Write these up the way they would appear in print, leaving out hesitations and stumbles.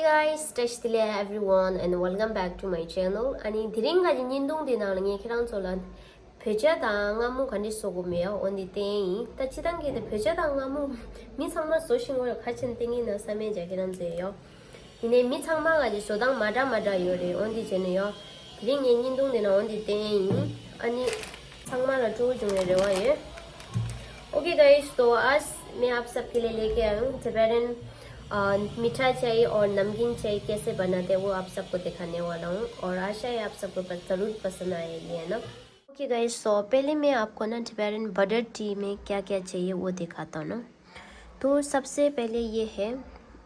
guys, Tashtile everyone and welcome back to my channel. Ani dhiringa jindung dinang ngi khirang solan. Pheja da ngamu khandi sogumeo on the thing. Ta chidang ge de pheja da ngamu mi sangma so shingol khachin tingi na same jagiran zeyo. Ine mi sangma ga ji sodang mada yore on the jeneyo. Dhiring jindung dinang on the thing. Ani sangma la jo jungre rewa ye. Okay guys, तो आज मैं आप सबके लिए लेके आई हूँ जबरन मीठा चाय और नमकीन चाय कैसे बनाते हैं वो आप सबको दिखाने वाला हूँ और आशा है आप सबको ज़रूर पसंद आएगी, है ना। ओके गाइस, तो पहले मैं आपको ना जबरन बटर टी में क्या क्या चाहिए वो दिखाता हूँ ना। तो सबसे पहले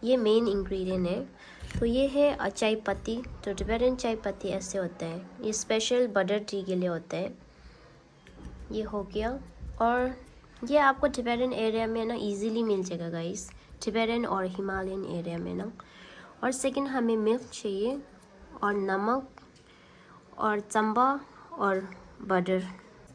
ये मेन इंग्रेडिएंट है। तो ये है चाय पत्ती। तो जबरन चाय पत्ती ऐसे होता है, ये स्पेशल बटर टी के लिए होता है। ये हो गया और ये आपको टिबेटन एरिया में ना इजीली मिल जाएगा गाइस, टिबेटन और हिमालयन एरिया में ना। और सेकंड हमें मिल्क चाहिए और नमक और चंबा और बटर।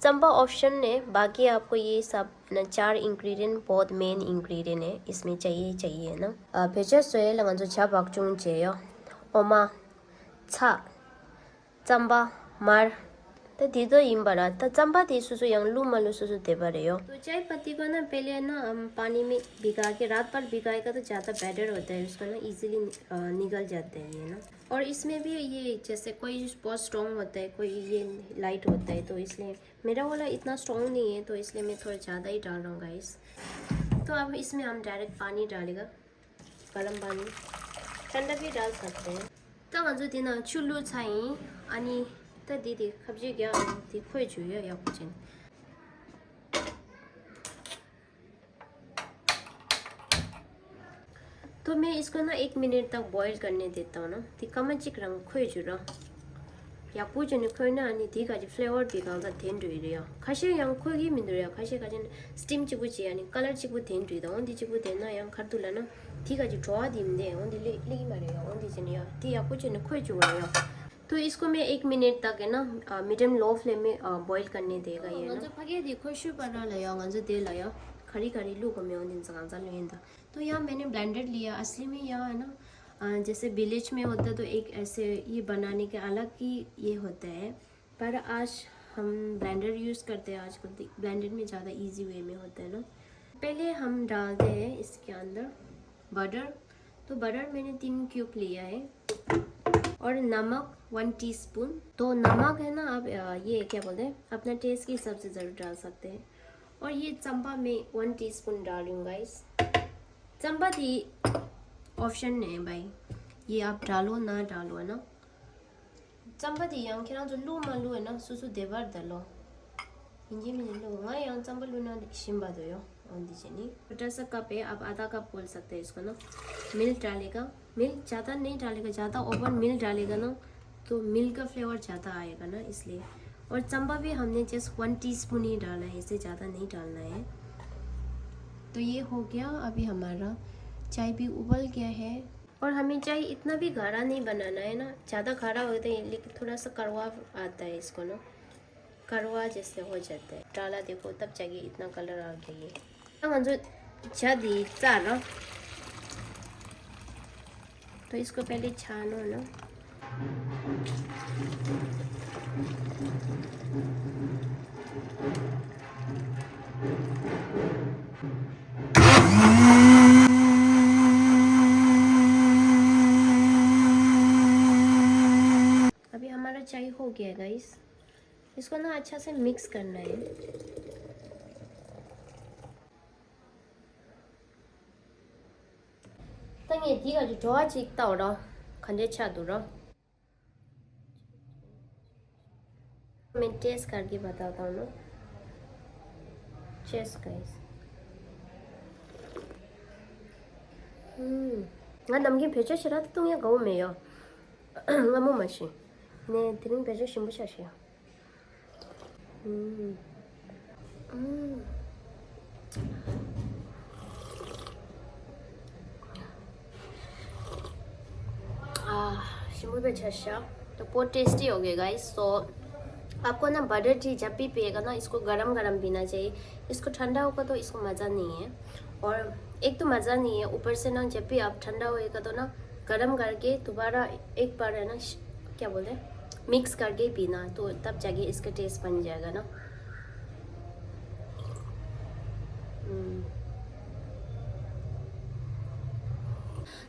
चंबा ऑप्शन है, बाकी आपको ये सब ना 4 इंग्रेडिएंट बहुत मेन इंग्रेडिएंट है, इसमें चाहिए ना। भेजा सोए लगा जो छा बागचुंग चाहिए ओमा छा चंबा मार तो दीदो इम्बरा तो चंबा दी सुसु yang लूमलू सुसु दे बरेयो। तो चाय पत्ती को ना पहले ना हम पानी में भिगा के रात भर भिगाएगा तो ज़्यादा बेटर होता है, उसको ना इजीली निकल जाते हैं ये ना। और इसमें भी ये जैसे कोई बहुत स्ट्रॉन्ग होता है, कोई ये लाइट होता है, तो इसलिए मेरा वाला इतना स्ट्रॉन्ग नहीं है, तो इसलिए मैं थोड़ा ज़्यादा ही डाल रहा हूँ गाइस। तो अब इसमें हम डायरेक्ट पानी डालेगा, गर्म पानी, ठंडा भी डाल सकते हैं। तो हम जो दिन चुल्लू छाई अनि तो दीदी खबजी गया दी खोई जुए या कुछ। तो मैं इसको ना 1 मिनट तक बॉईल करने देता हूँ ना। दी कमचिक रंग खोई जुरा या पूछ ने खोई ना अनि दी का जी फ्लेवर दी का धेन दुई रिया खासे yang खोई की मिंदुरिया खासे का जन स्टीम चिबु ची अनि कलर चिबु धेन दुई दा ओंदी चिबु धेन ना yang खरतुला ना दी का जी ड्रॉ दिमदे ओंदी ले मारे ओंदी जन या दी या पूछ ने खोई जुरा या। तो इसको मैं 1 मिनट तक है ना मीडियम लो फ्लेम में बॉईल करने देगा ये ना। फगे देखो शु पर लाया गंज दे लाया खरी खरी लू को मैं उन दिन सगांजा लेंदा। तो यहाँ मैंने ब्लेंडर लिया, असली में यहाँ है ना जैसे विलेज में होता तो एक ऐसे ये बनाने के अलग ही ये होता है, पर आज हम ब्लेंडर यूज़ करते हैं। आजकल ब्लेंडर में ज़्यादा इजी वे में होता है ना। पहले हम डालते हैं इसके अंदर बटर। तो बटर मैंने 3 क्यूब लिया है और नमक 1 टीस्पून। तो नमक है ना आप ये क्या बोलते हैं अपना टेस्ट के हिसाब से ज़रूर डाल सकते हैं। और ये चंपा में 1 टीस्पून डालूंगा इस चंपा दी ऑप्शन है भाई, ये आप डालो ना डालो है ना। चंपा दी yang kira जो लू मालू है ना सुसु देवर डालो इंजे में लो वहाँ yang चंपा लू ना शिम्बा दो यो ऑन दीजिए नहीं। छोटा सा कप है, आप आधा कप बोल सकते हैं इसको ना। मिल्क डालेगा, मिल्क ज़्यादा नहीं डालेगा, ज़्यादा ओवर मिल्क डालेगा ना तो मिल्क का फ्लेवर ज़्यादा आएगा ना इसलिए। और चंबा भी हमने जस्ट 1 टीस्पून ही डाला है, इससे ज़्यादा नहीं डालना है। तो ये हो गया। अभी हमारा चाय भी उबल गया है और हमें चाय इतना भी गाढ़ा नहीं बनाना है ना, ज़्यादा गाढ़ा होता है लेकिन थोड़ा सा कड़वा आता है इसको ना, कड़वा जैसे हो जाता है। डाला देखो तब चाहिए इतना कलर आ गया ये। जो जदी चार तो इसको पहले छानो ना। अभी हमारा चाय हो गया गाइस, इसको ना अच्छा से मिक्स करना है। तंगे दिगा जो जोआ चिक ताओ खंडे छादुरो मैं टेस्ट करके बताता हूँ ना। Chess guys, 나 남긴 배추 싫어 뚱이 거우매요. 너무 맛이 네 드린 배추 심부샷이야. शिमु बेचाशा तो बहुत टेस्टी हो गया गाइस। तो आपको ना बटर टी जब भी पिएगा ना इसको गरम गरम पीना चाहिए, इसको ठंडा होगा तो इसको मज़ा नहीं है। और एक तो मज़ा नहीं है, ऊपर से ना जब भी आप ठंडा होएगा तो ना गर्म करके दोबारा एक बार है ना क्या बोलते हैं मिक्स करके पीना, तो तब जाके इसका टेस्ट बन जाएगा ना।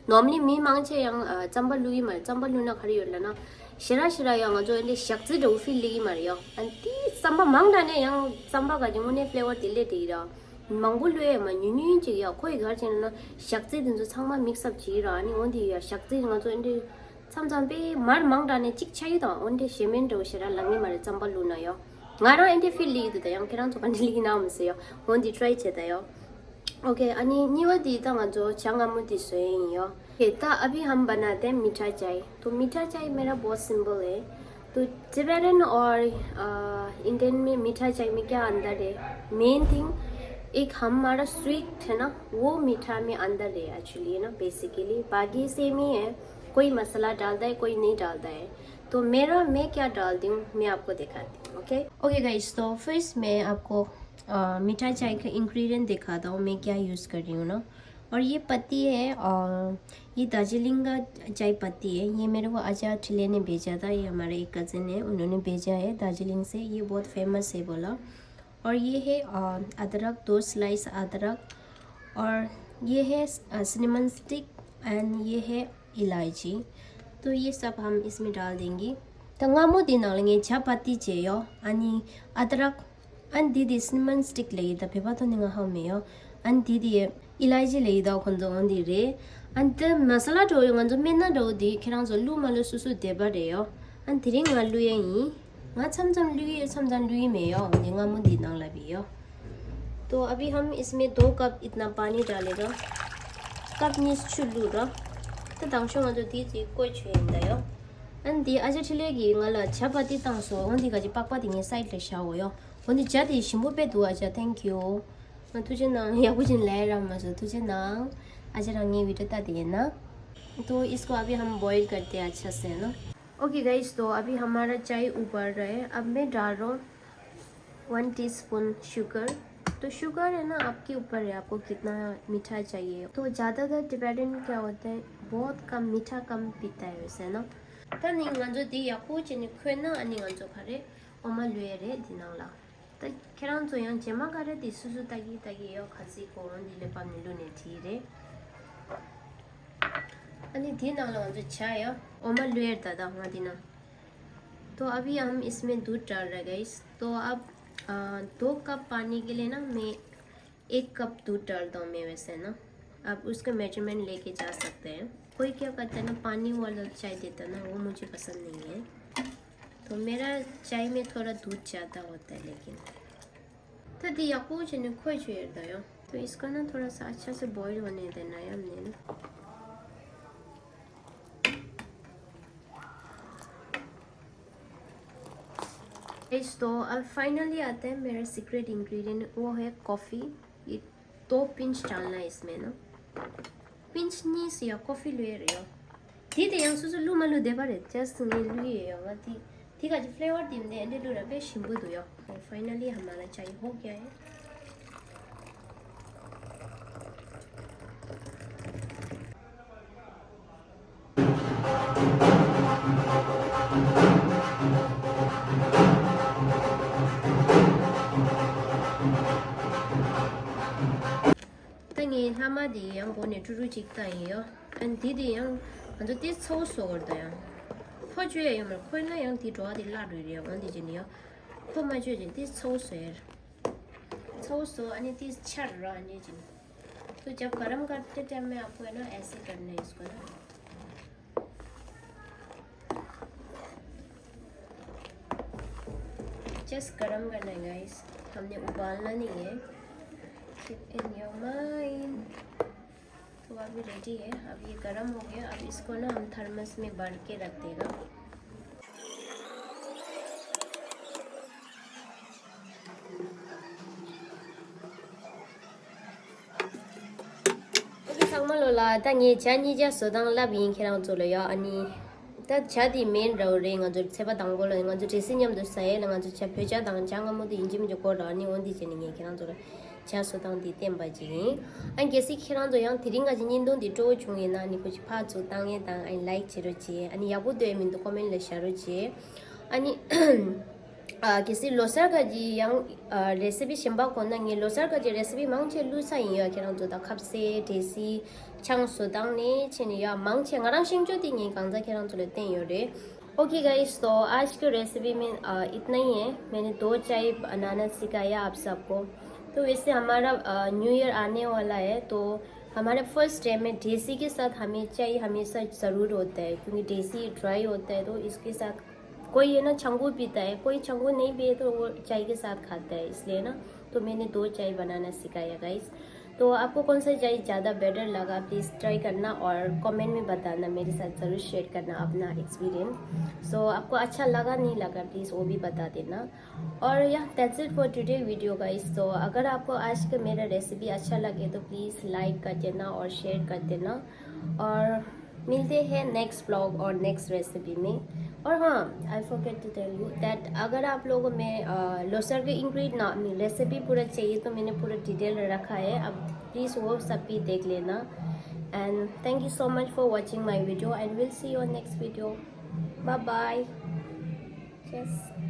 normally mi mangche yang chamba lui mar chamba luna khari yola na shira shira yang jo ele shakzi do feel li mar yo anti chamba mangda ne yang chamba ga jung ne flavor dile de ra mangbu lue ma nyu nyu ji ya khoi ga chen na shakzi din jo changma mix up ji ra ni on di ya shakzi nga jo inde cham cham be mar mangda ne chik chai da on de shemen do shira langi mar chamba luna yo ngara inde feel li de yang kerang jo kan li na mse yo on di try che da yo okay अनि निवदी तंग जो चांगामुदी सोइयो केता अभी हम बनाते हैं मीठा चाय। तो मीठा चाय मेरा बहुत सिंपल है। तो तिब्बतन और इंडियन में मीठा चाय में क्या अंदर है, मेन थिंग एक हमारा स्वीट है ना वो मीठा में अंदर है एक्चुअली है ना बेसिकली, बाकी सेम ही है, कोई मसाला डालता है कोई नहीं डालता है। तो मैं क्या डालती हूँ मैं आपको दिखाती हूँ। ओके गाइस, तो फर्स्ट मैं आपको मीठा चाय का इंग्रेडिएंट दिखाता हूँ मैं क्या यूज़ कर रही हूँ ना। और ये पत्ती है और ये दार्जिलिंग का चाय पत्ती है, ये मेरे को अजय ठिले ने भेजा था, ये हमारे एक कज़न है उन्होंने भेजा है दार्जिलिंग से, ये बहुत फेमस है बोला। और ये है अदरक, 2 स्लाइस अदरक, और ये है सिनेमन स्टिक एंड ये है इलायची। तो ये सब हम इसमें डाल देंगे। तंगामो दिनालेंगे चापत्ती चेयो अनि अदरक and didi cinnamon stick lei da pheba to ninga ha me yo and didi ilaiji lei da khon do ndi re and the masala do yo ngan men na do di khirang zo lu ma lu su su de ba de yo and diri nga lu yin nga cham cham lu me yo ninga mu di nang la bi yo। तो अभी हम इसमें 2 cup इतना पानी डालेगा, cup नीस चुल्लू रा तो दांशो nga जो दी जी कोई छेन da yo and di aja chile gi nga la chapati tangso ngondi ga ji pakpa di nge side le sha wo yo 오늘 자디 신부배 도와줘 땡큐 तुझे या कुछ ले रहा मजा तुझे ना आज रंगी वीडियो ता दिए ना। तो इसको अभी हम बॉईल करते हैं अच्छा से ना। ओके गाइस, तो अभी हमारा चाय उबल रहा है। अब मैं डाल रहा हूँ 1 टीस्पून शुगर। तो शुगर है ना आपके ऊपर है आपको कितना मीठा चाहिए। तो ज़्यादातर टिबेटन क्या होता है बहुत कम मीठा कम पीता है वैसे ना। तब नहीं जो दी या कुछ नहीं खुना नहीं जो खरे ओमा लुएरे दिनाला तो केरान जो yang jema kare di susu tagi yo khasi koron di lepa milu ne thire ani दिन आला जो चाय ओमा लुएर दादा मदीना। तो अभी हम इसमें दूध डाल रहे गाइस। तो अब 2 कप पानी के लिए ना मैं 1 कप दूध डालता हूँ मैं वैसे ना। आप उसका मेजरमेंट लेके जा सकते हैं। कोई क्या करता है ना पानी वाला चाय देता ना वो मुझे पसंद नहीं है। तो मेरा चाय में थोड़ा दूध ज़्यादा होता है लेकिन तो दिया कुछ नहीं खोई छेड़ता है। तो इसका ना थोड़ा सा अच्छा से बॉईल होने देना है हमने ना। तो अब फाइनली आता है मेरा सीक्रेट इंग्रेडिएंट, वो है कॉफ़ी। ये 2 पिंच डालना है इसमें ना, पिंच नहीं से या कॉफ़ी ले रही हो दीदी yang susu lu malu de bare just ni lu ye wa ti ठीक है जी flavour dim de ende lu ra be shimbu do yo। और फाइनली हमारा चाय हो गया है। तंगे हमारी yang को ने चुरु चिकता है यो एंड दीदी yang जो ती छौ सो करता है हो जुए यो मर कोई ना yang ती ड्रा दी ला रे यो वन दी जिनी यो तो मैं जो जिन ती छौ सो अनि ती छर रा नि जिन। तो जब गरम करते टाइम में आपको है ना ऐसे करना है इसको ना। जस्ट गरम करना है गाइस, हमने उबालना नहीं है। Keep in your mind। तो अभी रेडी है, अब ये गरम हो गया। अब इसको ना हम थर्मस में भर के रख देगा। लोला तंगे चानी जा सोदांग लाबिंग खेरांग जोलो या अनि 다 자디 메인 로링 아주 세바 당고를 아주 제신념도 사이에 아주 제 표자 당 장어모도 인지면 좋고 라니 온디 지능이 그냥 저 자소당디 땜바지 안 게시 키랑도 양 드링가 진인동디 조 중에나 아니 고지 파주 땅에 당 아니 라이크 지르지 아니 야부도 에민도 코멘트 샤르지 아니 किसी लोसर का जी यंग रेसिपी शिंबा को नंगे लोसर का जी रेसिपी मांगचे लूसा ये केरंग तो दा खपसे देसी chang sudang ni chini ya mang che ngarang shing jo di ni gang za केरंग तो लेते हैं ये ओके गाइस तो आज की रेसिपी में इतना ही है मैंने 2 चाय बनाना सिखाया आप सबको तो इससे हमारा न्यू ईयर आने वाला है तो हमारे फर्स्ट डे में देसी के साथ हमें चाय हमेशा ज़रूर होता है क्योंकि देसी ड्राई होता है तो इसके साथ कोई है ना छंगू पीता है कोई छंगू नहीं पिए तो वो चाय के साथ खाता है इसलिए ना तो मैंने 2 चाय बनाना सिखाया गाइस तो आपको कौन सा चाय ज़्यादा बेटर लगा प्लीज़ ट्राई करना और कमेंट में बताना मेरे साथ ज़रूर शेयर करना अपना एक्सपीरियंस सो आपको अच्छा लगा नहीं लगा प्लीज़ वो भी बता देना और या that's it for today video guys तो अगर आपको आज का मेरा रेसिपी अच्छा लगे तो प्लीज़ लाइक कर देना और शेयर कर देना और मिलते हैं नेक्स्ट व्लॉग और नेक्स्ट रेसिपी में और हाँ I forget to tell you that अगर आप लोगों में लोसर के इंग्रेडिएंट रेसिपी पूरा चाहिए तो मैंने पूरा डिटेल रखा है अब प्लीज़ वो सब भी देख लेना and thank you so much for watching my video and will see you next video bye bye yes